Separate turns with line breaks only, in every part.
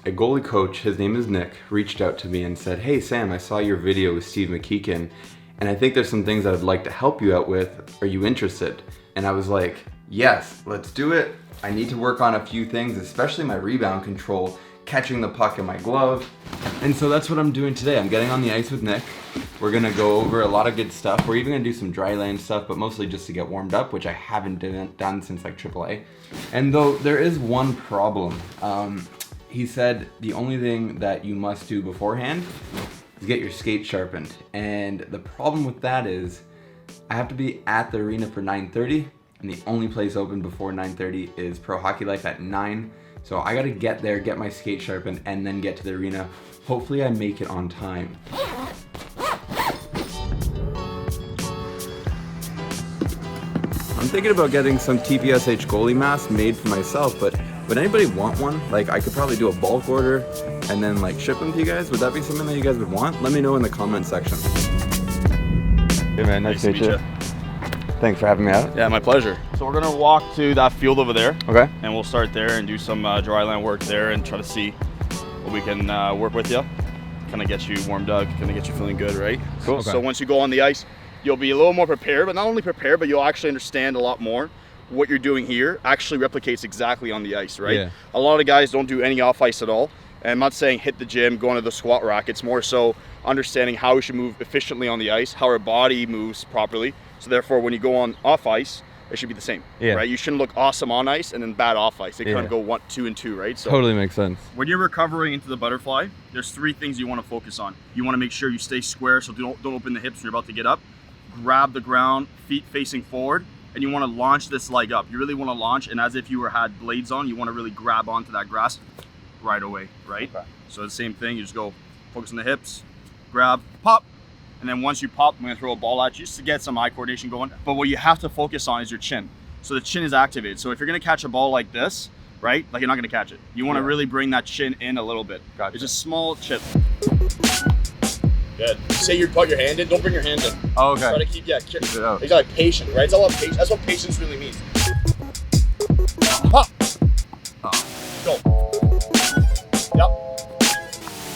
A goalie coach, his name is Nick, reached out to me and said, "Hey Sam, I saw your video with Steve McKeegan and I think there's some things I'd like to help you out with. Are you interested?" And I was like, yes, let's do it. I need to work on a few things, especially my rebound control, catching the puck in my glove. And so that's what I'm doing today. I'm getting on the ice with Nick. We're gonna go over a lot of good stuff. We're even gonna do some dry land stuff, but mostly just to get warmed up, which I haven't done since like AAA. And though there is one problem, he said the only thing that you must do beforehand is get your skate sharpened. And the problem with that is I have to be at the arena for 9:30, and the only place open before 9:30 is Pro Hockey Life at 9. So I gotta get there, get my skate sharpened, and then get to the arena. Hopefully I make it on time. I'm thinking about getting some TPSH goalie masks made for myself, but would anybody want one? Like, I could probably do a bulk order and then like ship them to you guys. Would that be something that you guys would want? Let me know in the comment section. Hey man, nice to meet you. Thanks for having me out.
Yeah, my pleasure. So we're gonna walk to that field over there.
Okay.
And we'll start there and do some dry land work there and try to see what we can work with you. Kind of get you warmed up, kind of get you feeling good, right?
Cool. Okay.
So once you go on the ice, you'll be a little more prepared, but not only prepared, but you'll actually understand a lot more. What you're doing here actually replicates exactly on the ice, right?
Yeah.
A lot of guys don't do any off ice at all. And I'm not saying hit the gym, go into the squat rack. It's more so understanding how we should move efficiently on the ice, how our body moves properly. So therefore, when you go on off ice, it should be the same, right? You shouldn't look awesome on ice and then bad off ice. They kind of go 1, 2, and 2, right? So
totally makes sense.
when you're recovering into the butterfly, there's 3 things you want to focus on. You want to make sure you stay square, so don't open the hips when you're about to get up. Grab the ground, feet facing forward, and you want to launch this leg up. You really want to launch, and as if you had blades on, you want to really grab onto that grass right away, right? Okay. So the same thing, you just go focus on the hips, grab, pop, and then once you pop, I'm gonna throw a ball at you just to get some eye coordination going. But what you have to focus on is your chin. So the chin is activated. So if you're gonna catch a ball like this, right? Like you're not gonna catch it. You wanna really bring that chin in a little bit.
Gotcha.
It's a small chip. Good. Say you put your hand in, don't bring your hand in.
Oh, okay.
Try to keep it out. You got like patient, right? It's all about patience. That's what patience really means. Pop. Go. Yep.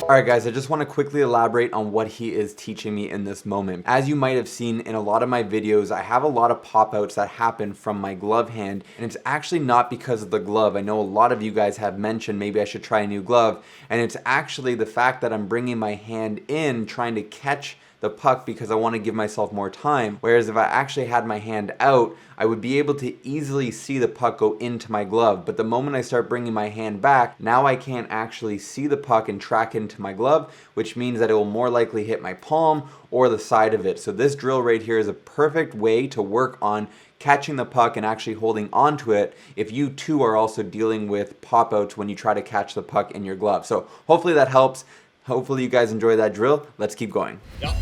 All right guys, I just want to quickly elaborate on what he is teaching me in this moment. As you might have seen in a lot of my videos, I have a lot of pop-outs that happen from my glove hand, and it's actually not because of the glove. I know a lot of you guys have mentioned maybe I should try a new glove, and it's actually the fact that I'm bringing my hand in trying to catch the puck because I want to give myself more time. Whereas if I actually had my hand out, I would be able to easily see the puck go into my glove. But the moment I start bringing my hand back, now I can't actually see the puck and track into my glove, which means that it will more likely hit my palm or the side of it. So this drill right here is a perfect way to work on catching the puck and actually holding onto it if you too are also dealing with pop-outs when you try to catch the puck in your glove. So hopefully that helps. Hopefully you guys enjoy that drill. Let's keep going.
Yep.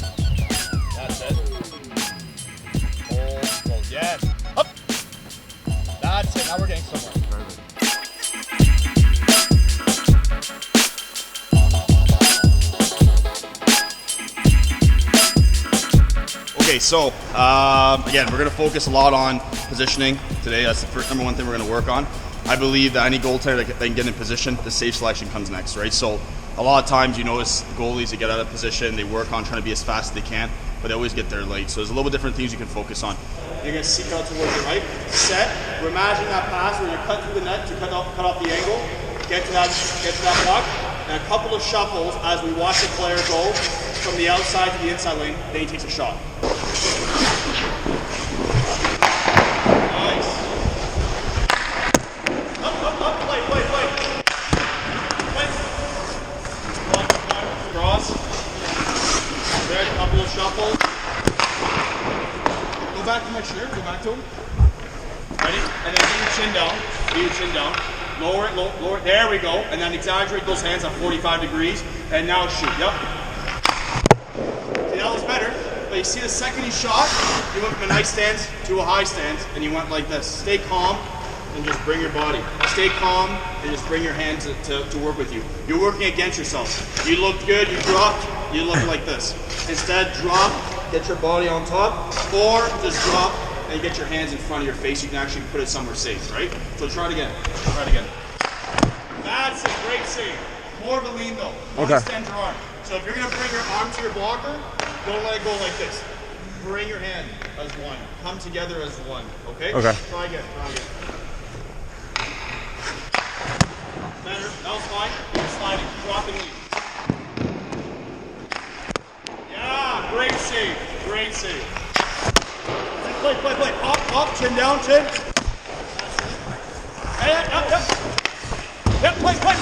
That's it. Hold, yes. Up. That's it. Now we're getting somewhere. Okay, so again, we're going to focus a lot on positioning today. That's the first number 1 thing we're going to work on. I believe that any goaltender that can get in position, the safe selection comes next, right? So a lot of times you notice the goalies, they get out of position, they work on trying to be as fast as they can, but they always get there late. So there's a little bit different things you can focus on. You're going to seek out towards your right, set. We're imagining that pass where you cut through the net to cut off the angle, get to that puck, and a couple of shuffles as we watch the player go from the outside to the inside lane, then he takes a shot. Nice. Up, play. Cross. There, a couple of shuffles. Go back to my chair, go back to him. Ready? And then get your chin down. Lower it, there we go. And then exaggerate those hands at 45 degrees. And now shoot, yep. See, that was better. But you see the second he shot, he went from a nice stance to a high stance, and he went like this. Stay calm and just bring your body. Stay calm and just bring your hands to work with you. You're working against yourself. You looked good, you dropped, you look like this. Instead, drop, get your body on top, or just drop and get your hands in front of your face. You can actually put it somewhere safe, right? So try it again. That's a great save. More of a lean though. Don't extend your arm. So if you're gonna bring your arm to your blocker, don't let it go like this. Bring your hand as one. Come together as one. Okay?
Okay.
Try again. Better. That was fine. Keep sliding. Dropping lead. Yeah, great save. Great save. Play. Up, chin down, chin. Yep, play. Push.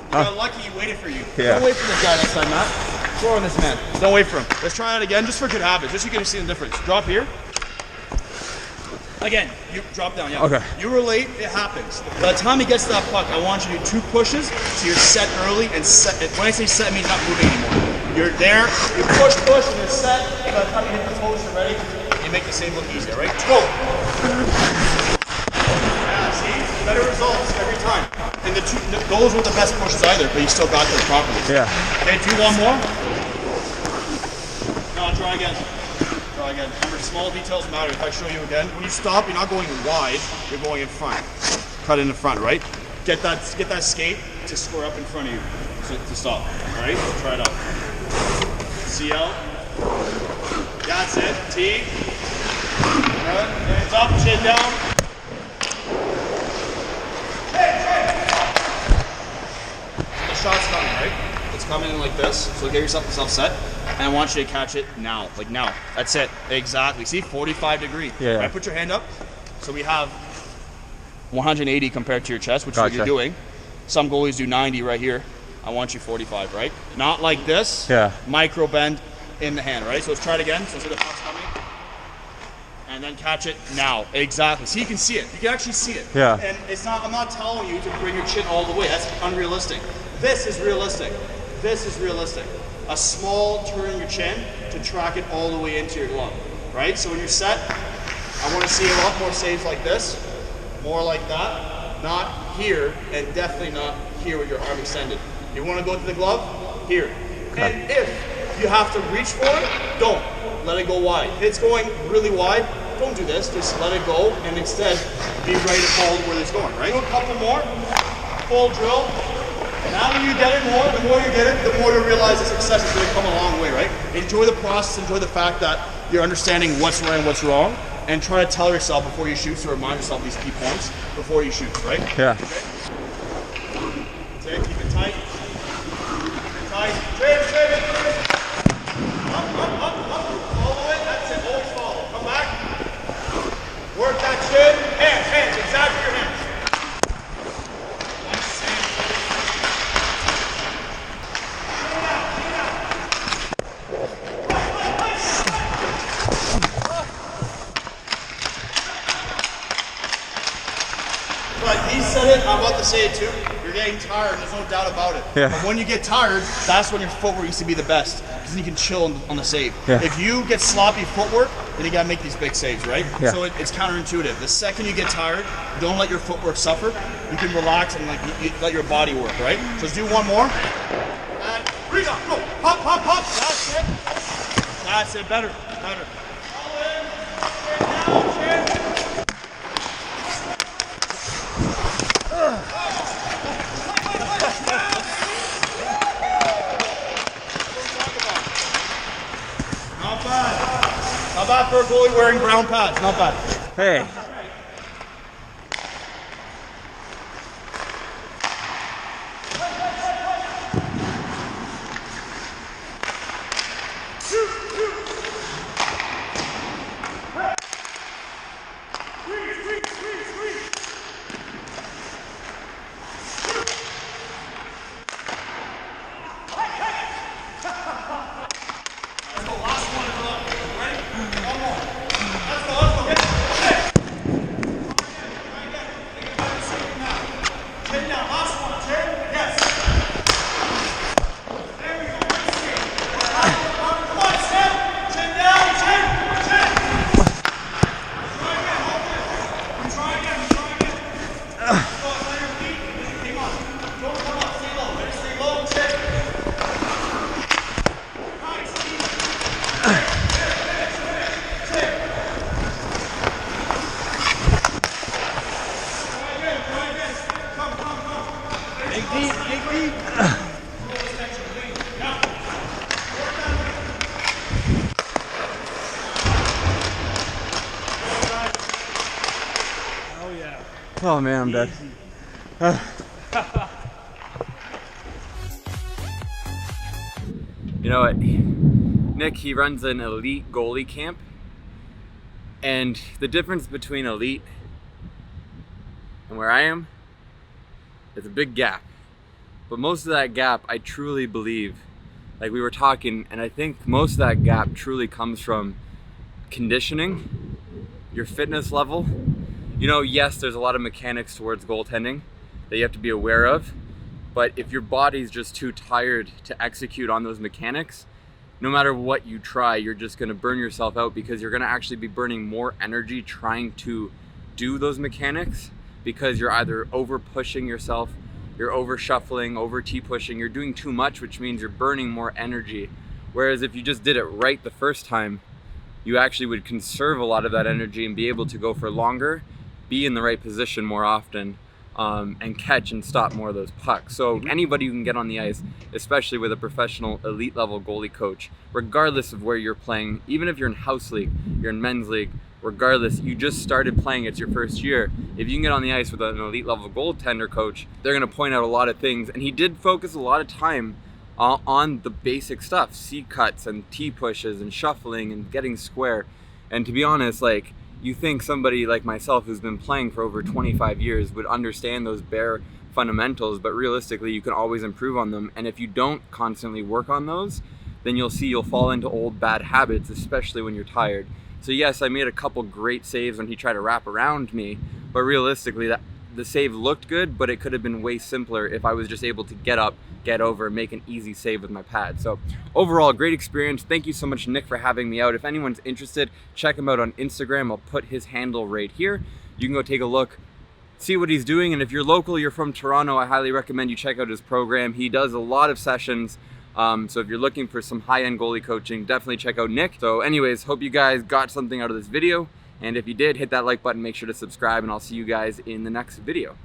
You got lucky he waited for you.
Yeah.
Don't wait for this guy next time, Matt. Score on this man. Don't wait for him. Let's try it again, just for good habits, just so you can see the difference. Drop here. Again, you drop down, yeah.
Okay.
You were late, it happens. By the time he gets to that puck, I want you to do 2 pushes, so you're set early, and set. When I say set, it means not moving anymore. You're there, you push, and you're set. By the time you hit the post, you're ready. You make the save look easier, right? Go! Yeah, see? Better results every time. And those were the best pushes either, but you still got them properly.
Yeah.
Okay, do one more. No, try again. Remember, small details matter. If I show you again, when you stop, you're not going wide, you're going in front. Cut in the front, right? Get that skate to square up in front of you to stop. Alright? Try it out. See out. That's it. T. Good. Hands up, chin down. The shot's coming, right? It's coming in like this. So get yourself set. And I want you to catch it now. Like now. That's it. Exactly. See? 45 degree.
Yeah.
Right? Put your hand up. So we have 180 compared to your chest, which is what you're doing. Some goalies do 90 right here. I want you 45, right? Not like this.
Yeah.
Micro bend in the hand, right? So let's try it again. So see the puck's coming. And then catch it now. Exactly. See, you can see it. You can actually see it.
Yeah.
And it's not, I'm not telling you to bring your chin all the way. That's unrealistic. This is realistic. A small turn in your chin to track it all the way into your glove, right? So when you're set, I want to see a lot more saves like this, more like that, not here, and definitely not here with your arm extended. You want to go to the glove? Here. Okay. And if you have to reach for it, don't. Let it go wide. If it's going really wide, don't do this. Just let it go and instead be ready to follow where it's going, right? Do a couple more. Full drill. Now that you get it more, the more you get it, the more you realize the success is going to come a long way, right? Enjoy the process, enjoy the fact that you're understanding what's right and what's wrong, and try to tell yourself before you shoot, to remind yourself these key points before you shoot, right?
Yeah.
Okay. That's it, keep it tight. Keep it tight. Trade it. Up. Follow it, that's it, always follow. Come back. Work that chin. Hands, exactly your hands. But he said it, I'm about to say it too. You're getting tired, there's no doubt about it.
Yeah.
But when you get tired, that's when your footwork used to be the best. Because then you can chill on the save.
Yeah.
If you get sloppy footwork, then you gotta make these big saves, right?
Yeah.
So it's counterintuitive. The second you get tired, don't let your footwork suffer. You can relax and you let your body work, right? So let's do one more. And breathe up, go. Pop. That's it. That's it, better. All in, down, chin. Not bad for a goalie wearing brown pads. Not bad.
Hey.
Dig deep. Oh yeah.
Oh man, I'm dead. You know what? Nick, he runs an elite goalie camp. And the difference between elite and where I am is a big gap. But most of that gap, I truly believe, like we were talking, and I think most of that gap truly comes from conditioning, your fitness level. You know, yes, there's a lot of mechanics towards goaltending that you have to be aware of, but if your body's just too tired to execute on those mechanics, no matter what you try, you're just gonna burn yourself out, because you're gonna actually be burning more energy trying to do those mechanics, because you're either over pushing yourself, you're over shuffling, over T-pushing, you're doing too much, which means you're burning more energy. Whereas if you just did it right the first time, you actually would conserve a lot of that energy and be able to go for longer, be in the right position more often, and catch and stop more of those pucks. So anybody who can get on the ice, especially with a professional elite level goalie coach, regardless of where you're playing, even if you're in house league, you're in men's league, regardless, you just started playing, it's your first year, if you can get on the ice with an elite level goaltender coach, they're gonna point out a lot of things. And he did focus a lot of time on the basic stuff, C cuts and T pushes and shuffling and getting square. And to be honest, like, you think somebody like myself who's been playing for over 25 years would understand those bare fundamentals, but realistically you can always improve on them. And if you don't constantly work on those, then you'll fall into old bad habits, especially when you're tired. So yes, I made a couple great saves when he tried to wrap around me, but realistically the save looked good, but it could have been way simpler if I was just able to get up, get over, make an easy save with my pad. So overall, great experience. Thank you so much, Nick, for having me out. If anyone's interested, check him out on Instagram. I'll put his handle right here. You can go take a look, see what he's doing. And if you're local, you're from Toronto, I highly recommend you check out his program. He does a lot of sessions. So if you're looking for some high-end goalie coaching, definitely check out Nick. So anyways, hope you guys got something out of this video. And if you did, hit that like button, make sure to subscribe, and I'll see you guys in the next video.